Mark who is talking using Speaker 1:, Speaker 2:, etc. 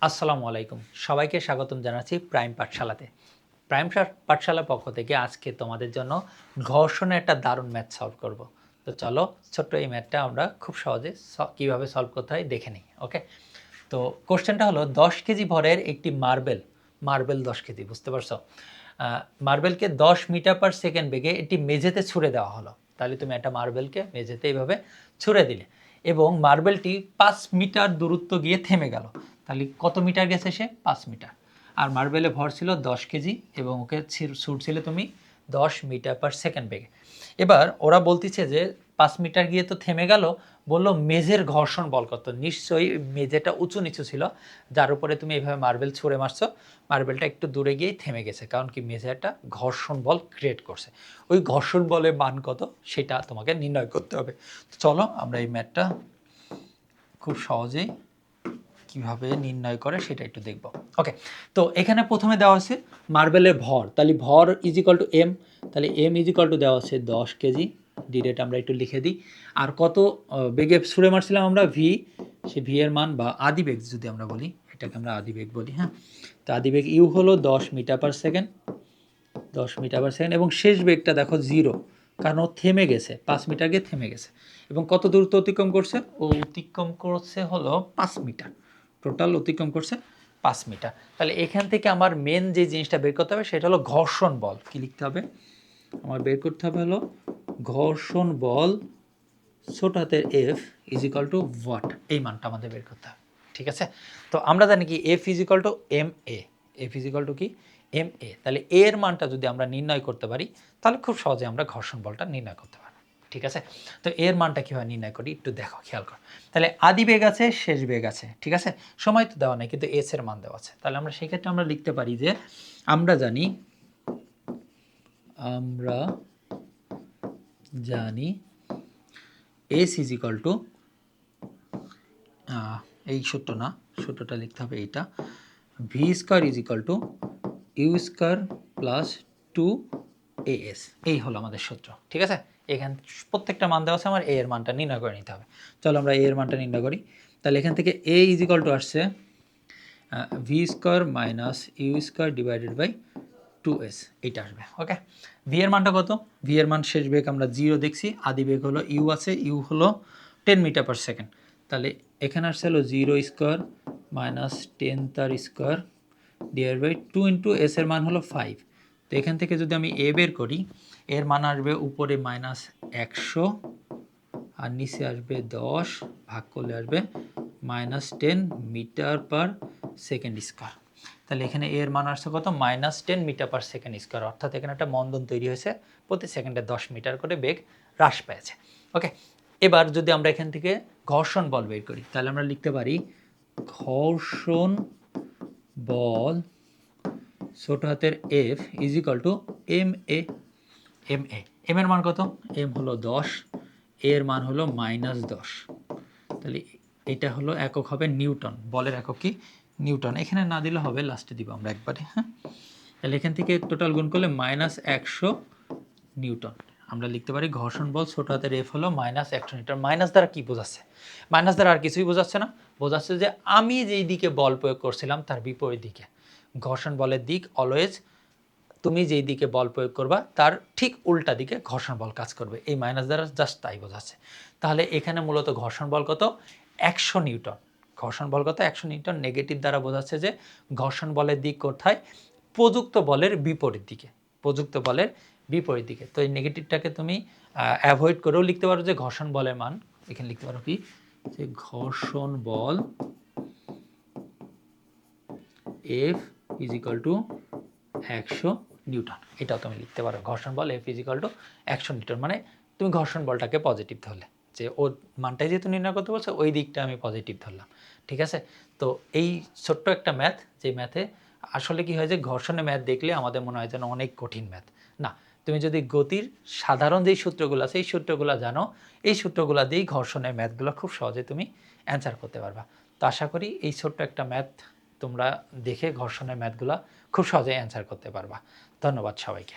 Speaker 1: আসসালামু আলাইকুম, সবাইকে স্বাগতম জানাচ্ছি প্রাইম পাঠশালাতে। প্রাইম পাঠশালার পক্ষ থেকে আজকে তোমাদের জন্য ঘর্ষণের একটা দারুণ ম্যাথ সলভ করব। তো চলো, ছোট্ট এই ম্যাথটা আমরা খুব সহজে কীভাবে সলভ করতে হয় দেখে নিই। ওকে, তো কোশ্চেনটা হলো 10 কেজি ভরের একটি মার্বেল 10 কেজি, বুঝতে পারছো? মার্বেলকে 10 মিটার পার সেকেন্ড বেগে এটি মেঝেতে ছুঁড়ে দেওয়া হলো। তাহলে তুমি একটা মার্বেলকে মেঝেতে এইভাবে ছুঁড়ে দিলে এবং মার্বেলটি 5 মিটার দূরত্ব গিয়ে থেমে গেল। তাহলে কত মিটার গেছে সে? 5 মিটার। আর মার্বেলে ভর ছিল 10 কেজি এবং ওকে ছুটছিলে তুমি 10 মিটার পার সেকেন্ড বেগে। এবার ওরা বলতেছে যে 5 মিটার গিয়ে তো থেমে গেল, বললো মেঝের ঘর্ষণ বল কত। নিশ্চয়ই মেঝেটা উঁচু নিচু ছিল, যার উপরে তুমি এইভাবে মার্বেল ছুঁড়ে মারছো, মার্বেলটা একটু দূরে গিয়েই থেমে গেছে, কারণ কি মেঝে একটা ঘর্ষণ বল ক্রিয়েট করছে। ওই ঘর্ষণ বলের মান কত সেটা তোমাকে নির্ণয় করতে হবে। চলো আমরা এই ম্যাথটা খুব সহজেই কিভাবে নির্ণয় করে সেটা একটু দেখব। ওকে, তো এখানে প্রথমে দেওয়া আছে মার্বেলের ভর, তাহলে ভর ইজ ইকুয়াল টু এম, তাহলে এম ইজ ইকুয়াল টু দেওয়া আছে 10 কেজি। ডিরেক্ট আমরা একটু লিখে দিই। আর কত বেগে ছুঁড়ে মারছিলাম আমরা? ভি, সে ভি এর মান বা আদিবেগ যদি আমরা বলি, এটাকে আমরা আদিবেগ বলি। হ্যাঁ, তো আদিবেগ ইউ হলো 10 metre per second, 10 metre per second. এবং শেষ বেগটা দেখো 0, কারণ ও থেমে গেছে, 5 মিটার গিয়ে থেমে গেছে। এবং কত দূরত্ব অতিক্রম করছে? ও অতিক্রম করছে হলো 5 মিটার, টোটাল অতিক্রম করছে 5 মিটার। তাহলে এখান থেকে আমার মেন যে জিনিসটা বের করতে হবে সেটা হলো ঘর্ষণ বল। কি লিখতে হবে? আমার বের করতে হবে হলো ঘর্ষণ বল, ছোট হাতের F is equal to what, এই মানটা আমাদের বের করতে হবে। ঠিক আছে, তো আমরা জানি কি F is equal to m a, F is equal to কি এম এ। তাহলে এর মানটা যদি আমরা নির্ণয় করতে পারি তাহলে খুব সহজে আমরা ঘর্ষণ বলটা নির্ণয় করতে পারি। ঠিক আছে, তো এর মানটা কীভাবে নির্ণয় করি একটু দেখো, খেয়াল করো। তাহলে আদি বেগ আছে, শেষ বেগ আছে, ঠিক আছে, সময় তো দেওয়া নেই কিন্তু এস এর মান দেওয়া আছে। তাহলে আমরা সেক্ষেত্রে আমরা লিখতে পারি যে আমরা জানি এস ইজ ইকাল টু, এই সূত্র না, সূত্রটা লিখতে হবে এইটা, v square is equal to u square plus 2as, এই হলো আমাদের সূত্র। ঠিক আছে, এখান প্রত্যেকটা মান দেওয়া আছে, আমার এ এর মানটা নির্ণয় করে নিতে হবে। চলো আমরা এ এর মানটা নির্ণয় করি। তাহলে এখান থেকে এ ইজ ইকাল টু আসছে v square minus u square divided by 2s, এইটা আসবে। ওকে, ভি এর মানটা কত? ভি এর মান শেষ বেগ আমরা 0 দেখছি, আদি বেগ হলো ইউ আছে, ইউ হলো 10 মিটার পার সেকেন্ড। তাহলে এখানে আসছে হলো 0 স্কোয়ার মাইনাস 10 তার square divide by 2 into s এর মান হলো 5। তো এখান থেকে যদি আমি এ বের করি, এর মান আসবে উপরে মাইনাস 100 আর নিচে আসবে 10, ভাগ করলে আসবে minus 10 metre per second square. তাহলে এখানে এর মান আসছে কত? Minus 10 metre per second square, অর্থাৎ এখানে একটা মন্দন তৈরি হয়েছে, প্রতি সেকেন্ডে 10 মিটার করে বেগ হ্রাস পেয়েছে। ওকে, এবার যদি আমরা এখান থেকে ঘর্ষণ বল বের করি তাহলে আমরা লিখতে পারি ঘর্ষণ বল ছোট হাতের F is equal to m a. M a, m এর মান কত? এম হলো 10, এর মান হলো -10। তাহলে এটা হলো একক হবে নিউটন, বলের একক কি? নিউটন। এখানে না দিলে হবে, লাস্টে দিব আমরা একবারে। হ্যাঁ, তাহলে এখান থেকে টোটাল গুণ করলে -100 নিউটন। আমরা লিখতে পারি ঘর্ষণ বল ছোট হাতের এফ হলো -100 নিউটন। মাইনাস দ্বারা কি বোঝাচ্ছে? মাইনাস দ্বারা আর কিছুই বোঝাচ্ছে না, বোঝাচ্ছে যে আমি যেই দিকে বল প্রয়োগ করছিলাম তার বিপরীত দিকে। ঘর্ষণ বলের দিক অলওয়েজ, তুমি যেই দিকে বল প্রয়োগ করবা তার ঠিক উল্টা দিকে ঘর্ষণ বল কাজ করবে। এই মাইনাস দ্বারা জাস্ট তাই বোঝাচ্ছে। তাহলে এখানে মূলত ঘর্ষণ বল কত? 100 নিউটন। ঘর্ষণ বল কত? 100 নিউটন। নেগেটিভ দ্বারা বোঝাচ্ছে যে ঘর্ষণ বলের দিক কোথায়? প্রযুক্ত বলের বিপরীত দিকে, প্রযুক্ত বলের বিপরীত দিকে। তো এই নেগেটিভটাকে তুমি অ্যাভয়েড করেও লিখতে পারো যে ঘর্ষণ বলের মান, এখানে লিখতে পারো কি, যে ঘর্ষণ বল F is equal to 100 newton, এটাও তুমি লিখতে পারো। ঘর্ষণ বল F is equal to 100 newton, মানে তুমি ঘর্ষণ বলটাকে পজিটিভ ধরলে, যে ওর মানটাই যেহেতু নির্ণয় করতে বলছো ওই দিকটা আমি পজিটিভ ধরলাম। ঠিক আছে, তো এই ছোট্ট একটা ম্যাথ, যে ম্যাথে আসলে কি হয় যে ঘর্ষণের ম্যাথ দেখলে আমাদের মনে হয় যেন অনেক কঠিন ম্যাথ। না, তুমি যদি গতির সাধারণ যেই সূত্রগুলো আছে এই সূত্রগুলো জানো, এই সূত্রগুলো দিয়েই ঘর্ষণের ম্যাথগুলো খুব সহজে তুমি অ্যান্সার করতে পারবা। তো আশা করি এই ছোট্ট একটা ম্যাথ তোমরা দেখে ঘর্ষণের ম্যাথগুলো খুব সহজে অ্যান্সার করতে পারবা। ধন্যবাদ সবাইকে।